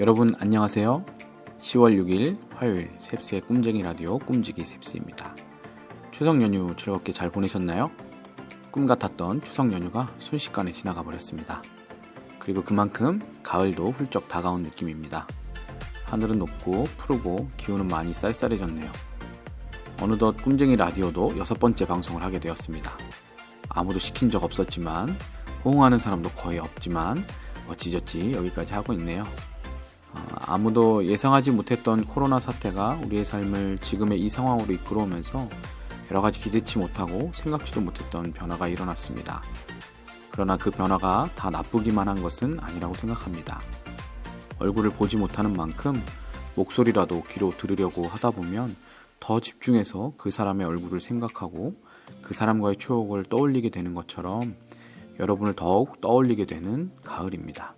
여러분 안녕하세요. 10월 6일 화요일 셉스의 꿈쟁이 라디오 꿈지기 셉스입니다. 추석 연휴 즐겁게 잘 보내셨나요? 꿈 같았던 추석 연휴가 순식간에 지나가 버렸습니다. 그리고 그만큼 가을도 훌쩍 다가온 느낌입니다. 하늘은 높고 푸르고 기온은 많이 쌀쌀해졌네요. 어느덧 꿈쟁이 라디오도 6번째 방송을 하게 되었습니다. 아무도 시킨 적 없었지만 호응하는 사람도 거의 없지만 어찌저찌 여기까지 하고 있네요. 아무도 예상하지 못했던 코로나 사태가 우리의 삶을 지금의 이 상황으로 이끌어오면서 여러가지 기대치 못하고 생각지도 못했던 변화가 일어났습니다. 그러나 그 변화가 다 나쁘기만 한 것은 아니라고 생각합니다. 얼굴을 보지 못하는 만큼 목소리라도 귀로 들으려고 하다 보면 더 집중해서 그 사람의 얼굴을 생각하고 그 사람과의 추억을 떠올리게 되는 것처럼 여러분을 더욱 떠올리게 되는 가을입니다.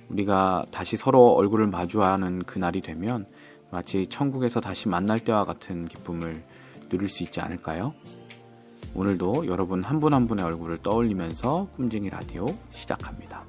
우리가 다시 서로 얼굴을 마주하는 그날이 되면 마치 천국에서 다시 만날 때와 같은 기쁨을 누릴 수 있지 않을까요? 오늘도 여러분 한 분 한 분의 얼굴을 떠올리면서 꿈쟁이 라디오 시작합니다.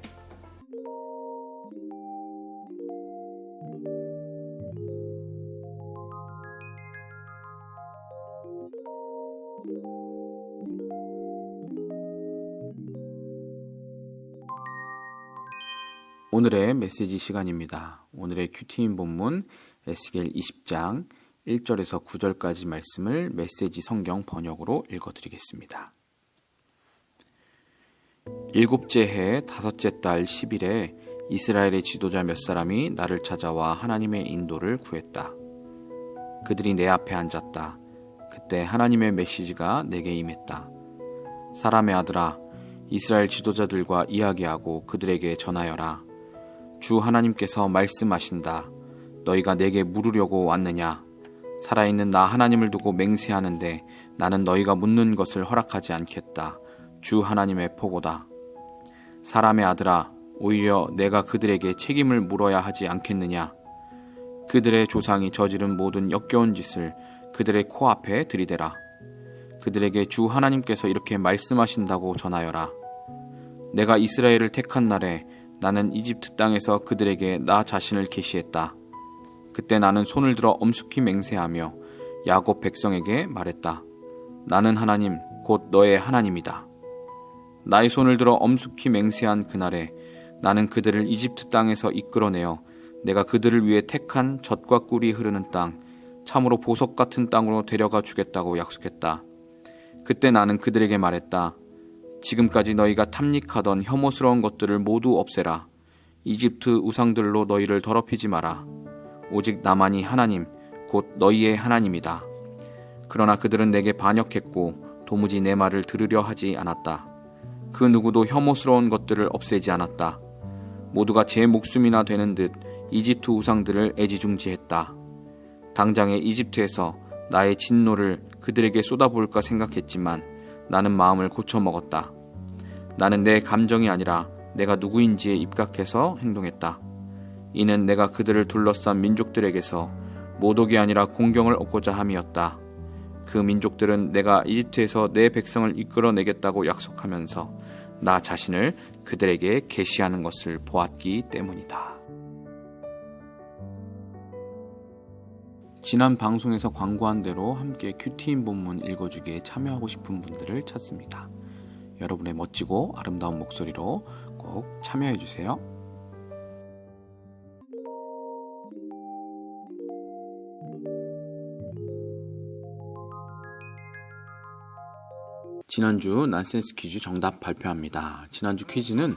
오늘의 메시지 시간입니다. 오늘의 큐티인 본문 에스겔 20장 1절에서 9절까지 말씀을 메시지 성경 번역으로 읽어드리겠습니다. 일곱째 해 다섯째 달 10일에 이스라엘의 지도자 몇 사람이 나를 찾아와 하나님의 인도를 구했다. 그들이 내 앞에 앉았다. 그때 하나님의 메시지가 내게 임했다. 사람의 아들아, 이스라엘 지도자들과 이야기하고 그들에게 전하여라. 주 하나님께서 말씀하신다. 너희가 내게 물으려고 왔느냐? 살아있는 나 하나님을 두고 맹세하는데 나는 너희가 묻는 것을 허락하지 않겠다. 주 하나님의 포고다. 사람의 아들아, 오히려 내가 그들에게 책임을 물어야 하지 않겠느냐? 그들의 조상이 저지른 모든 역겨운 짓을 그들의 코앞에 들이대라. 그들에게 주 하나님께서 이렇게 말씀하신다고 전하여라. 내가 이스라엘을 택한 날에 나는 이집트 땅에서 그들에게 나 자신을 계시했다. 그때 나는 손을 들어 엄숙히 맹세하며 야곱 백성에게 말했다. 나는 하나님, 곧 너의 하나님이다. 나의 손을 들어 엄숙히 맹세한 그날에 나는 그들을 이집트 땅에서 이끌어내어 내가 그들을 위해 택한 젖과 꿀이 흐르는 땅, 참으로 보석 같은 땅으로 데려가 주겠다고 약속했다. 그때 나는 그들에게 말했다. 지금까지 너희가 탐닉하던 혐오스러운 것들을 모두 없애라. 이집트 우상들로 너희를 더럽히지 마라. 오직 나만이 하나님, 곧 너희의 하나님이다. 그러나 그들은 내게 반역했고 도무지 내 말을 들으려 하지 않았다. 그 누구도 혐오스러운 것들을 없애지 않았다. 모두가 제 목숨이나 되는 듯 이집트 우상들을 애지중지했다. 당장에 이집트에서 나의 진노를 그들에게 쏟아부을까 생각했지만 나는 마음을 고쳐먹었다. 나는 내 감정이 아니라 내가 누구인지에 입각해서 행동했다. 이는 내가 그들을 둘러싼 민족들에게서 모독이 아니라 공경을 얻고자 함이었다. 그 민족들은 내가 이집트에서 내 백성을 이끌어내겠다고 약속하면서 나 자신을 그들에게 계시하는 것을 보았기 때문이다. 지난 방송에서 광고한 대로 함께 큐티인 본문 읽어주기에 참여하고 싶은 분들을 찾습니다. 여러분의 멋지고 아름다운 목소리로 꼭 참여해주세요. 지난주 난센스 퀴즈 정답 발표합니다. 지난주 퀴즈는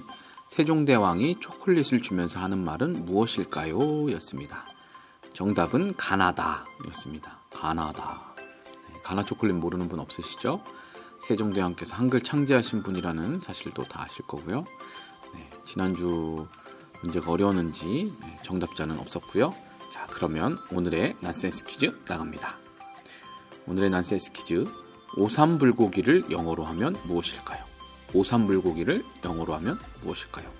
세종대왕이 초콜릿을 주면서 하는 말은 무엇일까요? 였습니다. 정답은 가나다 였습니다. 가나다. 가나 초콜릿 모르는 분 없으시죠? 세종대왕께서 한글 창제하신 분이라는 사실도 다 아실 거고요. 지난주 문제가 어려웠는지 정답자는 없었고요. 자, 그러면 오늘의 난센스 퀴즈 나갑니다. 오늘의 난센스 퀴즈, 오삼불고기를 영어로 하면 무엇일까요? 오삼불고기를 영어로 하면 무엇일까요?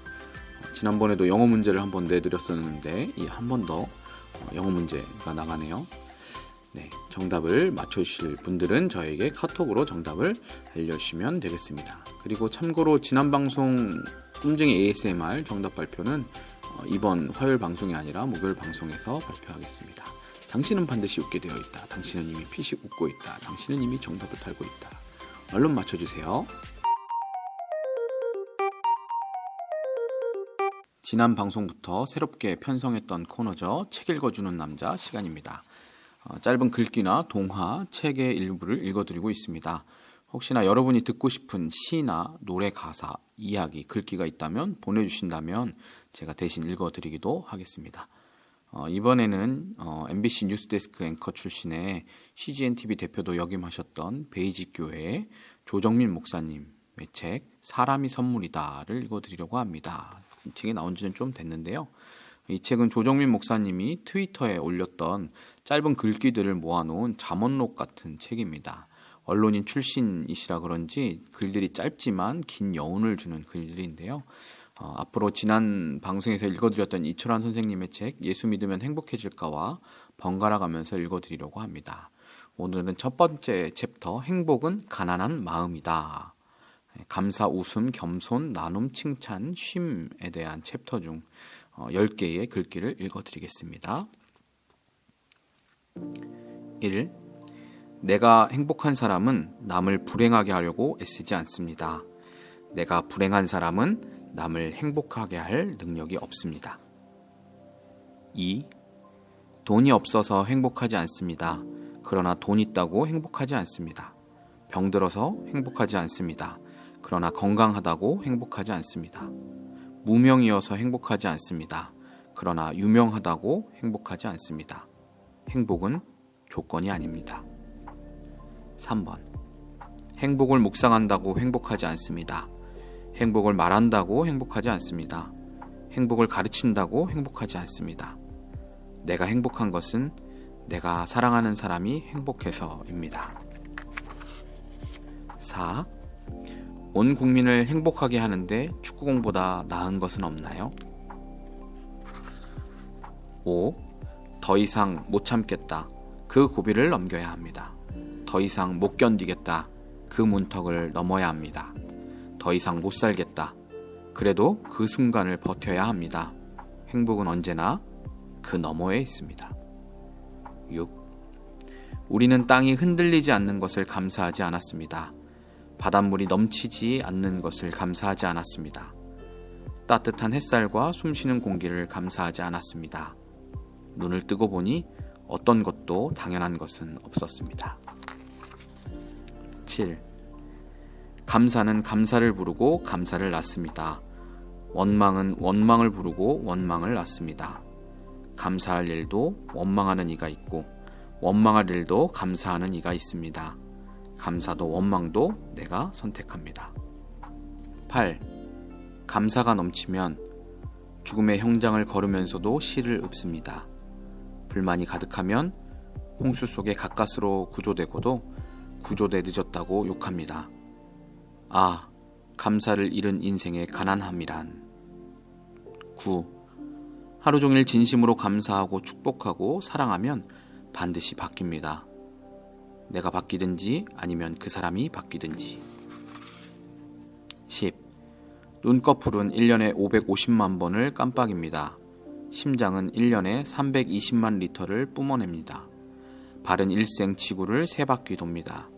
지난번에도 영어 문제를 한번 내드렸었는데 한 번 더 영어 문제가 나가네요. 정답을 맞춰주실 분들은 저에게 카톡으로 정답을 알려주시면 되겠습니다. 그리고 참고로 지난 방송 꿈쟁이 ASMR 정답 발표는 이번 화요일 방송이 아니라 목요일 방송에서 발표하겠습니다. 당신은 반드시 웃게 되어 있다. 당신은 이미 피식 웃고 있다. 당신은 이미 정답을 달고 있다. 얼른 맞춰주세요. 지난 방송부터 새롭게 편성했던 코너죠. 책 읽어주는 남자 시간입니다. 짧은 글귀나 동화, 책의 일부를 읽어드리고 있습니다. 혹시나 여러분이 듣고 싶은 시나 노래 가사, 이야기, 글귀가 있다면 보내주신다면 제가 대신 읽어드리기도 하겠습니다. 이번에는 MBC 뉴스데스크 앵커 출신의 CGNTV 대표도 역임하셨던 베이직교회의 조정민 목사님의 책 사람이 선물이다를 읽어드리려고 합니다. 이 책이 나온 지는 좀 됐는데요. 이 책은 조정민 목사님이 트위터에 올렸던 짧은 글귀들을 모아놓은 잠언록 같은 책입니다. 언론인 출신이시라 그런지 글들이 짧지만 긴 여운을 주는 글들인데요. 앞으로 지난 방송에서 읽어드렸던 이철환 선생님의 책 예수 믿으면 행복해질까와 번갈아 가면서 읽어드리려고 합니다. 오늘은 첫 번째 챕터 행복은 가난한 마음이다. 감사, 웃음, 겸손, 나눔, 칭찬, 쉼에 대한 챕터 중 10개의 글귀를 읽어드리겠습니다. 1. 내가 행복한 사람은 남을 불행하게 하려고 애쓰지 않습니다. 내가 불행한 사람은 남을 행복하게 할 능력이 없습니다. 2. 돈이 없어서 행복하지 않습니다. 그러나 돈 있다고 행복하지 않습니다. 병들어서 행복하지 않습니다. 그러나 건강하다고 행복하지 않습니다. 무명이어서 행복하지 않습니다. 그러나 유명하다고 행복하지 않습니다. 행복은 조건이 아닙니다. 3번. 행복을 묵상한다고 행복하지 않습니다. 행복을 말한다고 행복하지 않습니다. 행복을 가르친다고 행복하지 않습니다. 내가 행복한 것은 내가 사랑하는 사람이 행복해서입니다. 4. 온 국민을 행복하게 하는데 축구공보다 나은 것은 없나요? 5. 더 이상 못 참겠다. 그 고비를 넘겨야 합니다. 더 이상 못 견디겠다. 그 문턱을 넘어야 합니다. 더 이상 못 살겠다. 그래도 그 순간을 버텨야 합니다. 행복은 언제나 그 너머에 있습니다. 6. 우리는 땅이 흔들리지 않는 것을 감사하지 않았습니다. 바닷물이 넘치지 않는 것을 감사하지 않았습니다. 따뜻한 햇살과 숨쉬는 공기를 감사하지 않았습니다. 눈을 뜨고 보니 어떤 것도 당연한 것은 없었습니다. 7. 감사는 감사를 부르고 감사를 낳습니다. 원망은 원망을 부르고 원망을 낳습니다. 감사할 일도 원망하는 이가 있고 원망할 일도 감사하는 이가 있습니다. 감사도 원망도 내가 선택합니다. 8. 감사가 넘치면 죽음의 형장을 걸으면서도 시를 읊습니다. 불만이 가득하면 홍수 속에 가까스로 구조되고도 구조돼 늦었다고 욕합니다. 아, 감사를 잃은 인생의 가난함이란. 9. 하루 종일 진심으로 감사하고 축복하고 사랑하면 반드시 바뀝니다. 내가 바뀌든지 아니면 그 사람이 바뀌든지. 10. 눈꺼풀은 1년에 550만 번을 깜빡입니다. 심장은 1년에 320만 리터를 뿜어냅니다. 발은 일생 지구를 3바퀴 돕니다.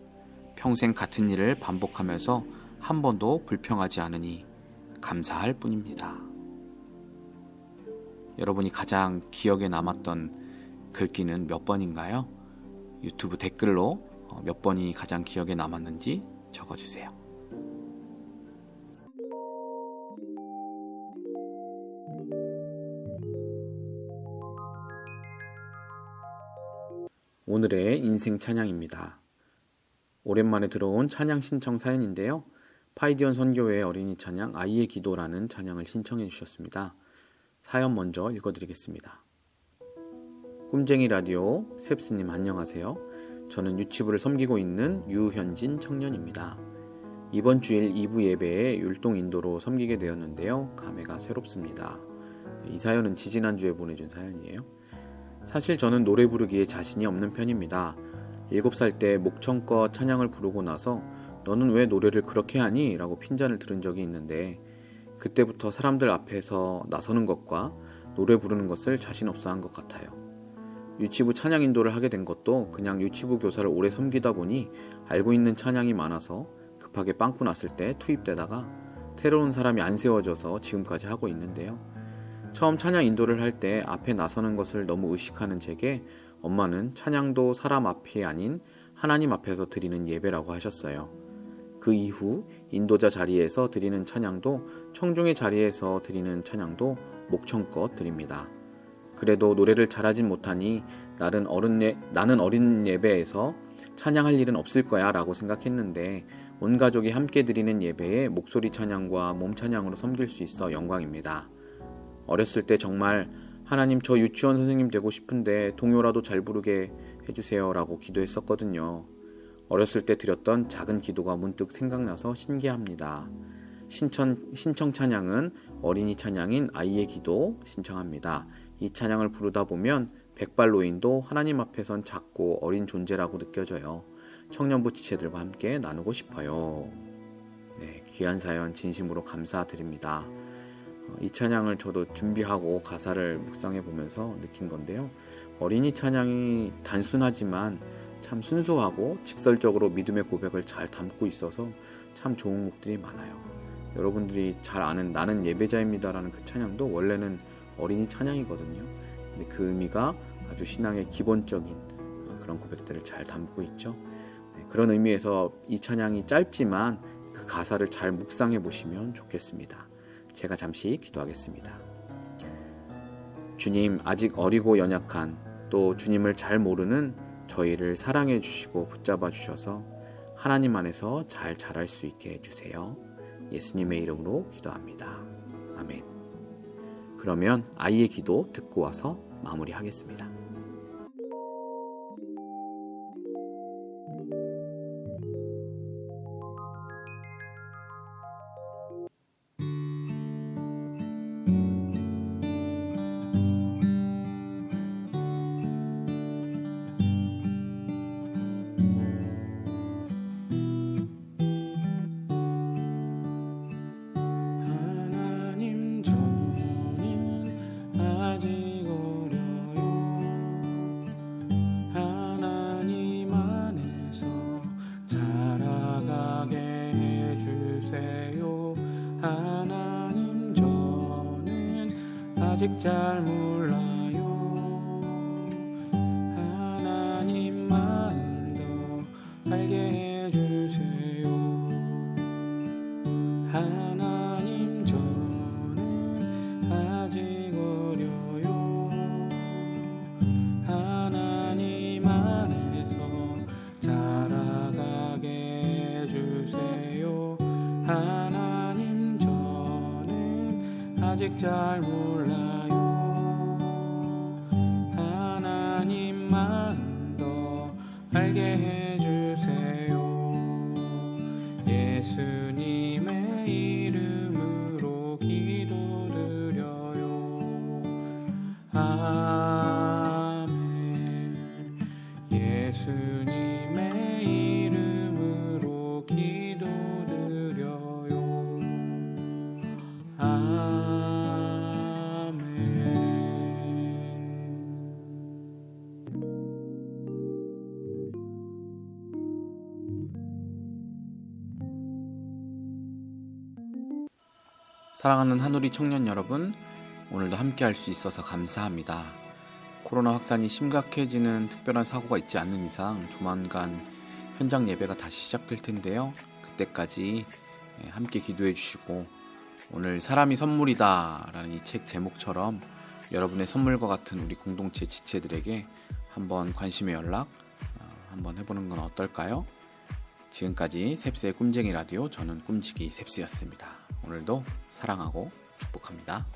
평생 같은 일을 반복하면서 한 번도 불평하지 않으니 감사할 뿐입니다. 여러분이 가장 기억에 남았던 글귀는 몇 번인가요? 유튜브 댓글로 몇 번이 가장 기억에 남았는지 적어주세요. 오늘의 인생 찬양입니다. 오랜만에 들어온 찬양 신청 사연인데요. 파이디언 선교회의 어린이 찬양 아이의 기도라는 찬양을 신청해 주셨습니다. 사연 먼저 읽어드리겠습니다. 꿈쟁이 라디오 셉스님 안녕하세요. 저는 유치부를 섬기고 있는 유현진 청년입니다. 이번 주일 2부 예배에 율동 인도로 섬기게 되었는데요. 감회가 새롭습니다. 이 사연은 지지난주에 보내준 사연이에요. 사실 저는 노래 부르기에 자신이 없는 편입니다. 7살 때 목청껏 찬양을 부르고 나서 너는 왜 노래를 그렇게 하니? 라고 핀잔을 들은 적이 있는데 그때부터 사람들 앞에서 나서는 것과 노래 부르는 것을 자신 없어 한 것 같아요. 유치부 찬양 인도를 하게 된 것도 그냥 유치부 교사를 오래 섬기다 보니 알고 있는 찬양이 많아서 급하게 빵꾸 났을 때 투입되다가 새로운 사람이 안 세워져서 지금까지 하고 있는데요. 처음 찬양 인도를 할 때 앞에 나서는 것을 너무 의식하는 제게 엄마는 찬양도 사람 앞이 아닌 하나님 앞에서 드리는 예배라고 하셨어요. 그 이후 인도자 자리에서 드리는 찬양도 청중의 자리에서 드리는 찬양도 목청껏 드립니다. 그래도 노래를 잘하진 못하니 나는 어린 예배에서 찬양할 일은 없을 거야 라고 생각했는데 온 가족이 함께 드리는 예배에 목소리 찬양과 몸 찬양으로 섬길 수 있어 영광입니다. 어렸을 때 정말 하나님 저 유치원 선생님 되고 싶은데 동요라도 잘 부르게 해주세요 라고 기도했었거든요. 어렸을 때 드렸던 작은 기도가 문득 생각나서 신기합니다. 신청 찬양은 어린이 찬양인 아이의 기도 신청합니다. 이 찬양을 부르다 보면 백발노인도 하나님 앞에선 작고 어린 존재라고 느껴져요. 청년부 지체들과 함께 나누고 싶어요. 네, 귀한 사연 진심으로 감사드립니다. 이 찬양을 저도 준비하고 가사를 묵상해 보면서 느낀 건데요. 어린이 찬양이 단순하지만 참 순수하고 직설적으로 믿음의 고백을 잘 담고 있어서 참 좋은 곡들이 많아요. 여러분들이 잘 아는 나는 예배자입니다라는 그 찬양도 원래는 어린이 찬양이거든요. 근데 그 의미가 아주 신앙의 기본적인 그런 고백들을 잘 담고 있죠. 네, 그런 의미에서 이 찬양이 짧지만 그 가사를 잘 묵상해 보시면 좋겠습니다. 제가 잠시 기도하겠습니다. 주님, 아직 어리고 연약한 또 주님을 잘 모르는 저희를 사랑해 주시고 붙잡아 주셔서 하나님 안에서 잘 자랄 수 있게 해주세요. 예수님의 이름으로 기도합니다. 아멘. 그러면 아이의 기도 듣고 와서 마무리하겠습니다. 하나님 저는 아직 잘 몰라요. 하나님 마음도 알게 해주세요. 하나님 저는 아직 어려요. 하나님 안에서 자라가게 해주세요. 하나님 저는 아직 잘 몰라요. 하나님 마음도 알게 해주세요. 예수님의 이름으로 기도드려요. 아멘. 예수님의 이름으로 기도드려요. 아멘. 사랑하는 한우리 청년 여러분, 오늘도 함께 할 수 있어서 감사합니다. 코로나 확산이 심각해지는 특별한 사고가 있지 않는 이상 조만간 현장 예배가 다시 시작될 텐데요. 그때까지 함께 기도해 주시고, 오늘 사람이 선물이다 라는 이 책 제목처럼 여러분의 선물과 같은 우리 공동체 지체들에게 한번 관심의 연락 한번 해보는 건 어떨까요? 지금까지 셉스의 꿈쟁이 라디오, 저는 꿈지기 셉스였습니다. 오늘도 사랑하고 축복합니다.